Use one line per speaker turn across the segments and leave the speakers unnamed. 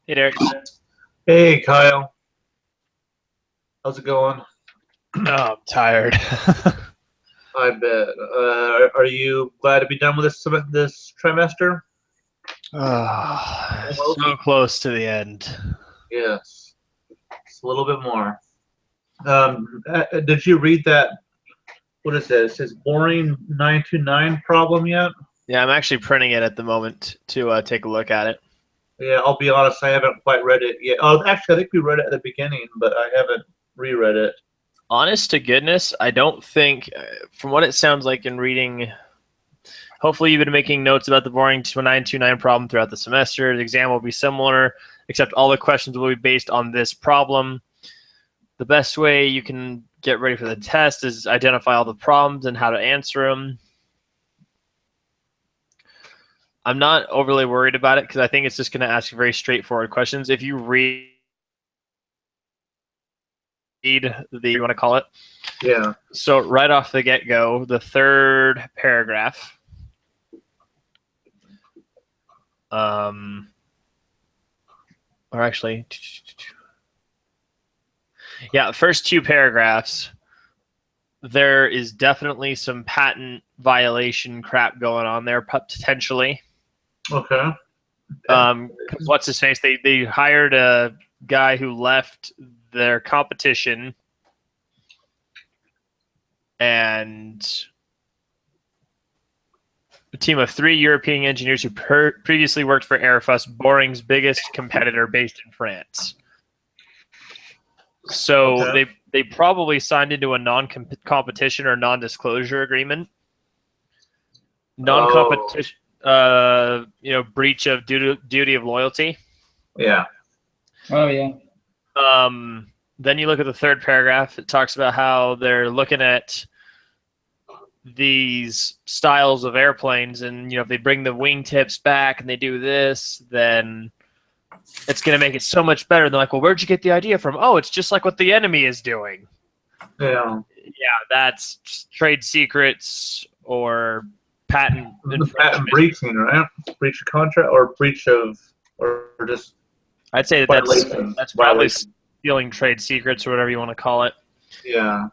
Hey, Derek.
Hey, Kyle. How's it going?
Oh, I'm tired.
I bet. Are you glad to be done with this trimester? Almost.
So close to the end.
Yes. It's a little bit more. Did you read that? What is this? It says boring 929 problem yet?
Yeah, I'm actually printing it at the moment to take a look at it.
Yeah, I'll be honest. I haven't quite read it yet. Oh, actually, I think we read it at the beginning, but I haven't reread it.
Honest to goodness, I don't think, from what it sounds like in reading, hopefully you've been making notes about the boring 929 problem throughout the semester. The exam will be similar, except all the questions will be based on this problem. The best way you can get ready for the test is identify all the problems and how to answer them. I'm not overly worried about it because I think it's just going to ask very straightforward questions. If you read you want to call it.
Yeah.
So right off the get-go, the third paragraph, or actually, yeah, the first two paragraphs, there is definitely some patent violation crap going on there, potentially.
Okay.
What's his face? They hired a guy who left their competition, and a team of 3 European engineers who previously worked for Airbus, Boring's biggest competitor based in France. So
Okay.
they probably signed into a non-competition or non-disclosure agreement. Non-competition, breach of duty of loyalty.
Yeah.
Oh, yeah.
Then you look at the third paragraph. It talks about how they're looking at these styles of airplanes, and if they bring the wingtips back and they do this, then it's going to make it so much better. They're like, well, where'd you get the idea from? Oh, it's just like what the enemy is doing.
Yeah.
That's trade secrets or patent infringement.
Patent breaching, right? Breach of contract or breach of, or just
I'd say
violation.
that's probably stealing trade secrets or whatever you want to call it.
Yeah.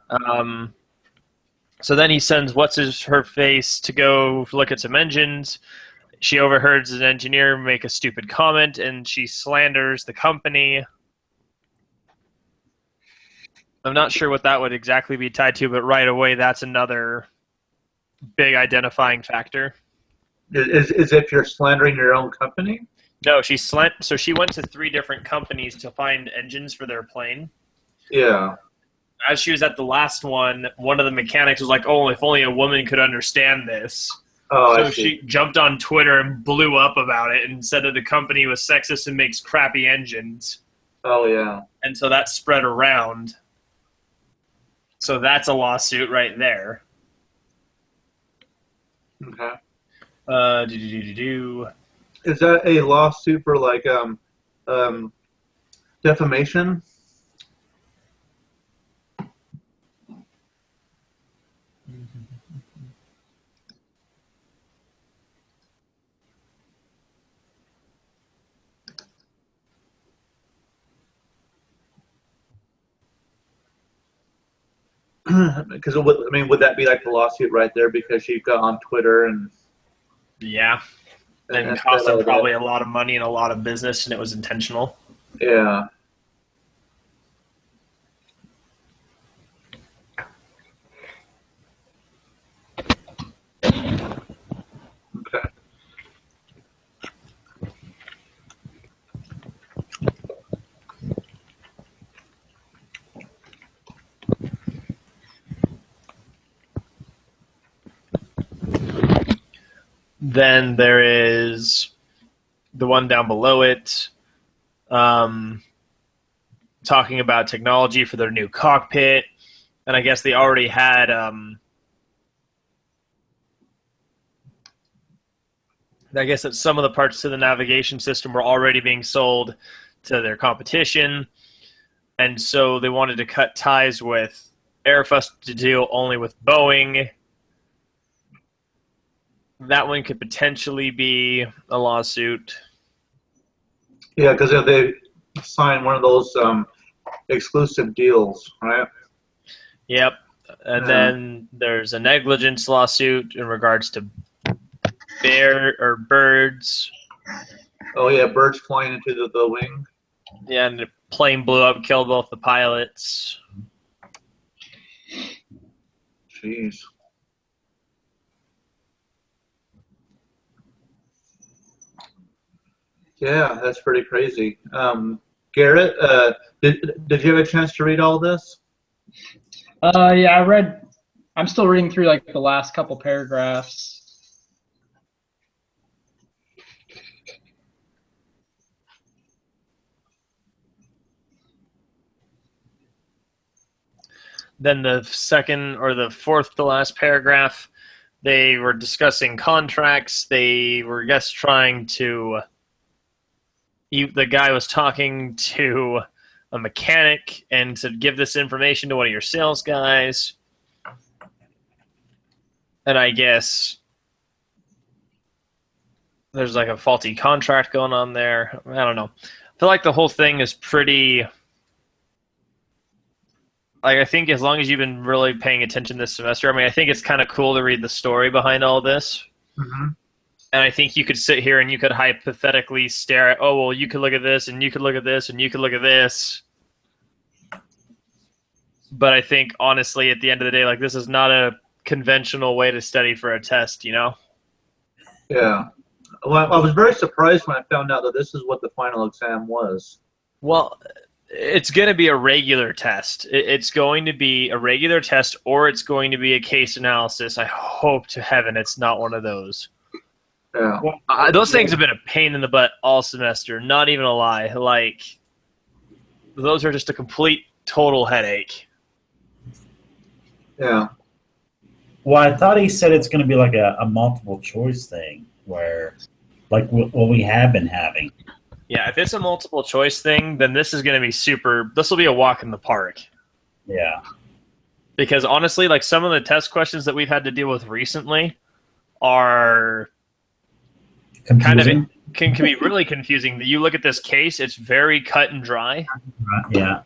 So then he sends her face to go look at some engines. She overhears an engineer make a stupid comment, and she slanders the company. I'm not sure what that would exactly be tied to, but right away, that's another big identifying factor.
Is if you're slandering your own company?
No, so she went to 3 different companies to find engines for their plane.
Yeah.
As she was at the last one of the mechanics was like, oh, if only a woman could understand this.
Oh,
so she jumped on Twitter and blew up about it and said that the company was sexist and makes crappy engines.
Oh, yeah.
And so that spread around. So that's a lawsuit right there.
Okay.
Is
that a lawsuit for like defamation? Because would that be like the lawsuit right there because she got on Twitter and
and cost them probably a lot of money and a lot of business, and it was intentional.
Yeah. Okay.
Then there is the one down below it, talking about technology for their new cockpit. And I guess they already had I guess that some of the parts to the navigation system were already being sold to their competition. And so they wanted to cut ties with Airbus to deal only with Boeing. That one could potentially be a lawsuit.
Yeah, because they signed one of those exclusive deals, right?
Yep. And then there's a negligence lawsuit in regards to birds.
Oh yeah, birds flying into the wing.
Yeah, and the plane blew up, killed both the pilots.
Jeez. Yeah, that's pretty crazy. Garrett, did you have a chance to read all this?
Yeah, I read. I'm still reading through like the last couple paragraphs.
Then the second or the fourth to last paragraph, they were discussing contracts. They were just trying to. The guy was talking to a mechanic and said, "Give this information to one of your sales guys." And I guess there's like a faulty contract going on there. I don't know. I feel like the whole thing is pretty. Like, I think as long as you've been really paying attention this semester, I mean, I think it's kind of cool to read the story behind all this.
Mm-hmm.
And I think you could sit here and you could hypothetically stare at, oh, well, you could look at this, and you could look at this, and you could look at this. But I think, honestly, at the end of the day, like, this is not a conventional way to study for a test, you know?
Yeah. Well, I was very surprised when I found out that this is what the final exam was.
Well, it's going to be a regular test. It's going to be a regular test, or it's going to be a case analysis. I hope to heaven it's not one of those.
Yeah.
Those things have been a pain in the butt all semester, not even a lie. Like, those are just a complete, total headache.
Yeah.
Well, I thought he said it's going to be like a multiple choice thing, where, like what we have been having.
Yeah, if it's a multiple choice thing, then this is going to be super. This will be a walk in the park.
Yeah.
Because honestly, like some of the test questions that we've had to deal with recently are
Confusing.
can be really confusing. You look at this case; it's very cut and dry.
Yeah.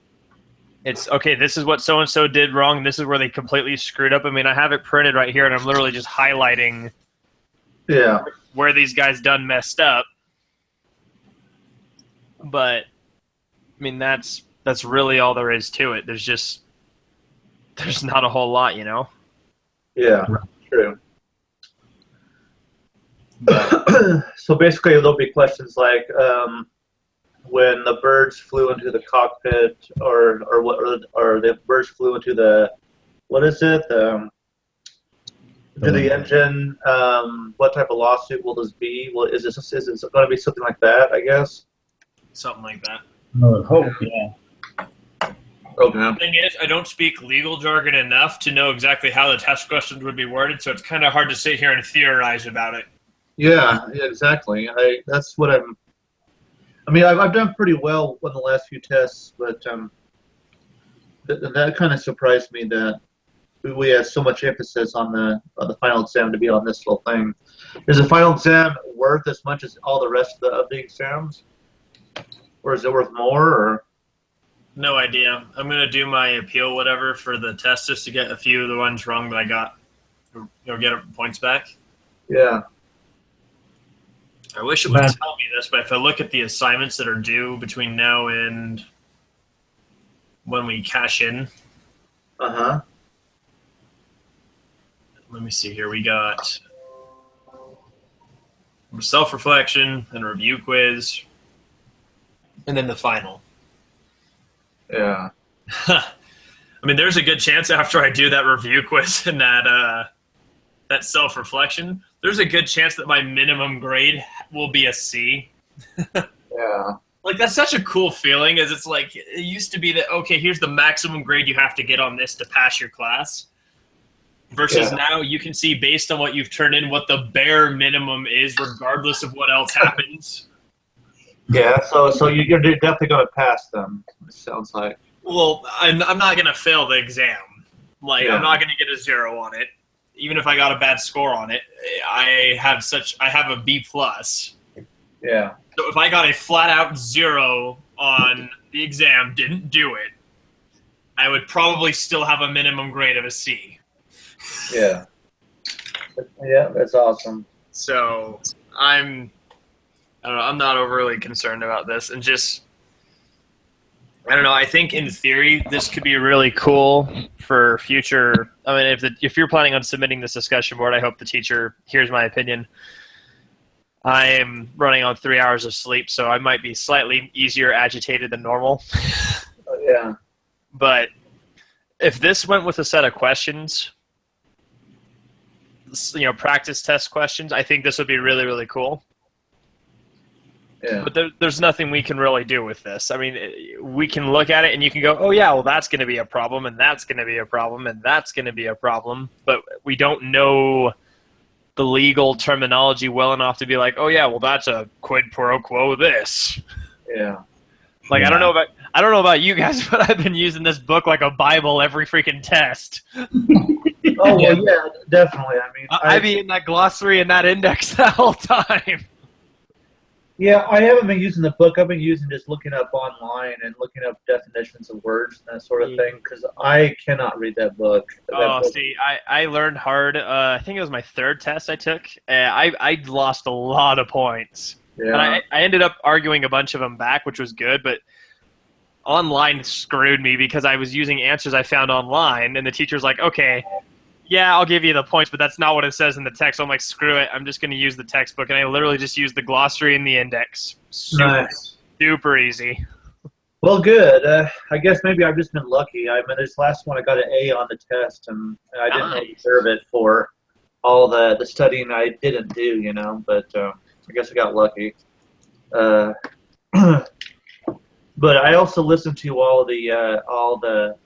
It's okay. This is what so and so did wrong. This is where they completely screwed up. I mean, I have it printed right here, and I'm literally just highlighting.
Yeah.
Where these guys done messed up. But I mean, that's really all there is to it. There's not a whole lot, you know.
Yeah. True. So basically, there'll be questions like when the birds flew into the cockpit, or the birds flew into the what is it? To the engine. What type of lawsuit will this be? Well, is it going to be something like that? I guess.
Something like that.
I would hope, yeah.
Okay.
The thing is, I don't speak legal jargon enough to know exactly how the test questions would be worded, so it's kind of hard to sit here and theorize about it.
Yeah, exactly. That's what I'm. I mean, I've done pretty well on the last few tests, but that kind of surprised me that we had so much emphasis on the final exam to be on this little thing. Is the final exam worth as much as all the rest of the exams, or is it worth more? Or
No idea. I'm gonna do my appeal, whatever, for the test just to get a few of the ones wrong that I got, or get points back.
Yeah.
I wish it would tell me this, but if I look at the assignments that are due between now and when we cash in,
Uh-huh.
let me see here. We got self-reflection and review quiz, and then the final.
Yeah.
I mean, there's a good chance after I do that review quiz and that self-reflection, there's a good chance that my minimum grade will be a C.
Yeah.
Like, that's such a cool feeling, as it's like, it used to be that, okay, here's the maximum grade you have to get on this to pass your class. Versus now you can see, based on what you've turned in, what the bare minimum is, regardless of what else happens.
Yeah, so you're definitely going to pass them, it sounds like.
Well, I'm not going to fail the exam. Like, I'm not going to get a 0 on it. Even if I got a bad score on it, I have a B+.
Yeah.
So if I got a flat-out 0 on the exam, didn't do it, I would probably still have a minimum grade of a C.
Yeah. Yeah, that's awesome.
So I don't know, I'm not overly concerned about this, and just I don't know. I think in theory this could be really cool for future. I mean, if you're planning on submitting this discussion board, I hope the teacher hears my opinion. I am running on 3 hours of sleep, so I might be slightly easier agitated than normal.
Yeah.
But if this went with a set of questions, practice test questions, I think this would be really, really cool.
Yeah.
But there's nothing we can really do with this. I mean, we can look at it and you can go, oh, yeah, well, that's going to be a problem, and that's going to be a problem, and that's going to be a problem. But we don't know the legal terminology well enough to be like, oh, yeah, well, that's a quid pro quo this.
Yeah.
Like, I don't know about you guys, but I've been using this book like a Bible every freaking test.
Oh, well, yeah, definitely. I mean,
I'd be in that glossary and that index the whole time.
Yeah, I haven't been using the book. I've been using just looking up online and looking up definitions of words and that sort of thing, because I cannot read that book.
See, I learned hard. I think it was my 3rd test I took. I lost a lot of points.
Yeah.
And I ended up arguing a bunch of them back, which was good, but online screwed me because I was using answers I found online, and the teacher's like, okay, yeah, I'll give you the points, but that's not what it says in the text. So I'm like, screw it. I'm just going to use the textbook. And I literally just used the glossary and the index. Super easy.
Well, good. I guess maybe I've just been lucky. I mean, this last one I got an A on the test, and I didn't deserve it for all the studying I didn't do, but I guess I got lucky. But I also listened to all the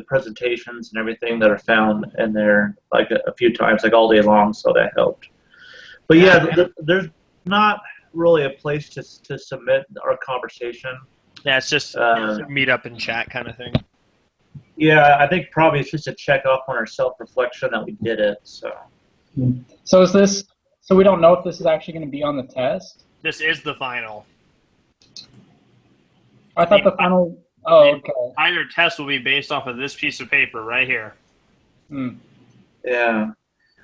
presentations and everything that are found in there like a few times, like all day long, so that helped. But yeah, there's not really a place to submit our conversation.
Yeah, it's just meet up and chat kind of thing.
Yeah, I think probably it's just a check off on our self-reflection that we did it. So
is this? So we don't know if this is actually going to be on the test.
This is the final.
I thought the final. Oh, okay.
The entire test will be based off of this piece of paper right here.
Yeah,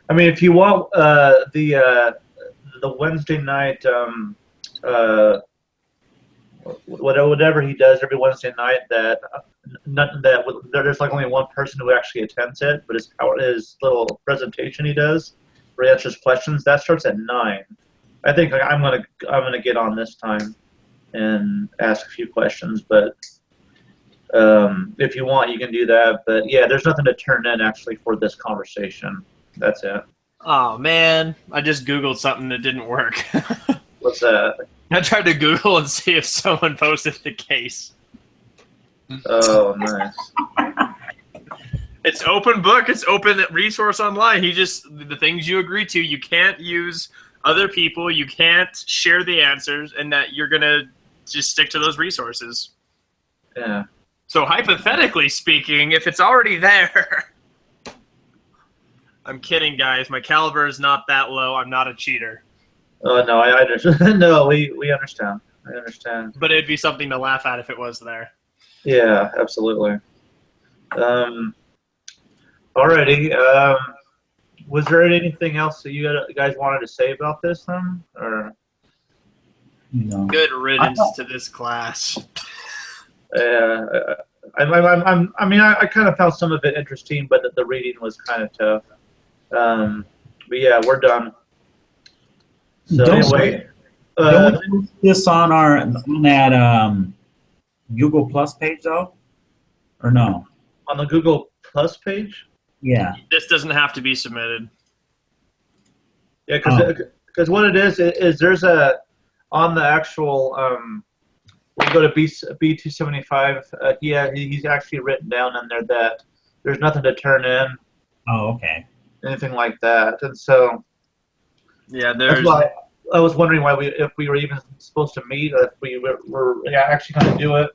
I mean, if you want the Wednesday night, whatever he does every Wednesday night, there's like only one person who actually attends it, but his little presentation he does where he answers questions, that starts at 9. I think I'm gonna get on this time and ask a few questions, but if you want, you can do that. But yeah, there's nothing to turn in actually for this conversation. That's it.
Oh man, I just Googled something that didn't work.
What's that?
I tried to Google and see if someone posted the case.
Oh, nice.
It's open book. It's open resource online. The things you agree to, you can't use other people. You can't share the answers, and that you're gonna just stick to those resources.
Yeah.
So hypothetically speaking, if it's already there, I'm kidding, guys. My caliber is not that low. I'm not a cheater.
Oh no, I understand. No, we understand. I understand.
But it'd be something to laugh at if it was there.
Yeah, absolutely. Alrighty. Was there anything else that you guys wanted to say about this then, or?
No.
Good riddance to this class.
I mean, I kind of found some of it interesting, but the reading was kind of tough. But yeah, we're done. So anyway,
don't we put this on that Google Plus page though, or no?
On the Google Plus page?
Yeah.
This doesn't have to be submitted.
Yeah, because what it is there's on the actual we go to B275. He's actually written down in there that there's nothing to turn in.
Oh, okay.
Anything like that, and so
yeah,
that's why I was wondering if we were even supposed to meet, or if we were actually going to do it.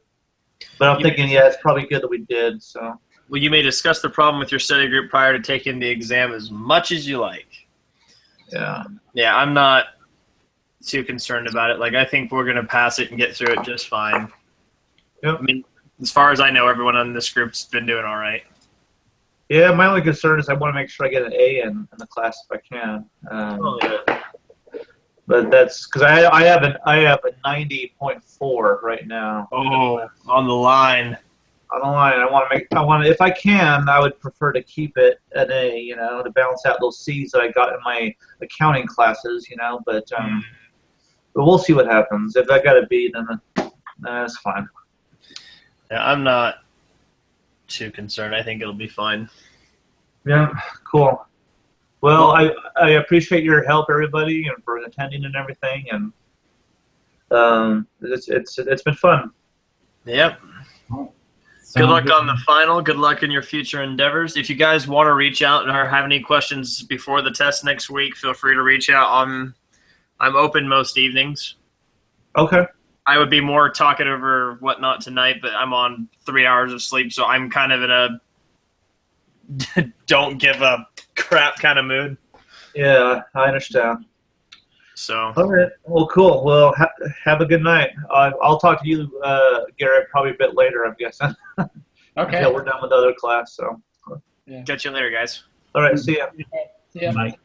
But I'm thinking, it's probably good that we did. So.
Well, you may discuss the problem with your study group prior to taking the exam as much as you like.
Yeah.
Yeah, I'm not too concerned about it. Like, I think we're gonna pass it and get through it just fine.
Yep.
I mean, as far as I know, everyone on this group's been doing all right.
Yeah, my only concern is I want to make sure I get an A in the class if I can. But that's because I have a 90.4 right now.
Oh, on the line.
On the line, I want to, if I can, I would prefer to keep it an A, to balance out those C's that I got in my accounting classes, but we'll see what happens. If I got a B, then that's fine.
Yeah, I'm not too concerned. I think it'll be fine.
Yeah, cool. Well, I appreciate your help, everybody, and for attending and everything, and it's been fun.
Yep. Good luck on the final. Good luck in your future endeavors. If you guys want to reach out or have any questions before the test next week, feel free to reach out. I'm open most evenings.
Okay.
I would be more talkative or whatnot tonight, but I'm on 3 hours of sleep, so I'm kind of in a don't give a crap kind of mood.
Yeah, I understand.
So.
All right. Well, cool. Well, have a good night. I'll talk to you, Garrett, probably a bit later, I'm guessing.
Okay.
Yeah, we're done with the other class, so.
Yeah.
Catch you later, guys.
All right. See ya.
Yeah.
Mike.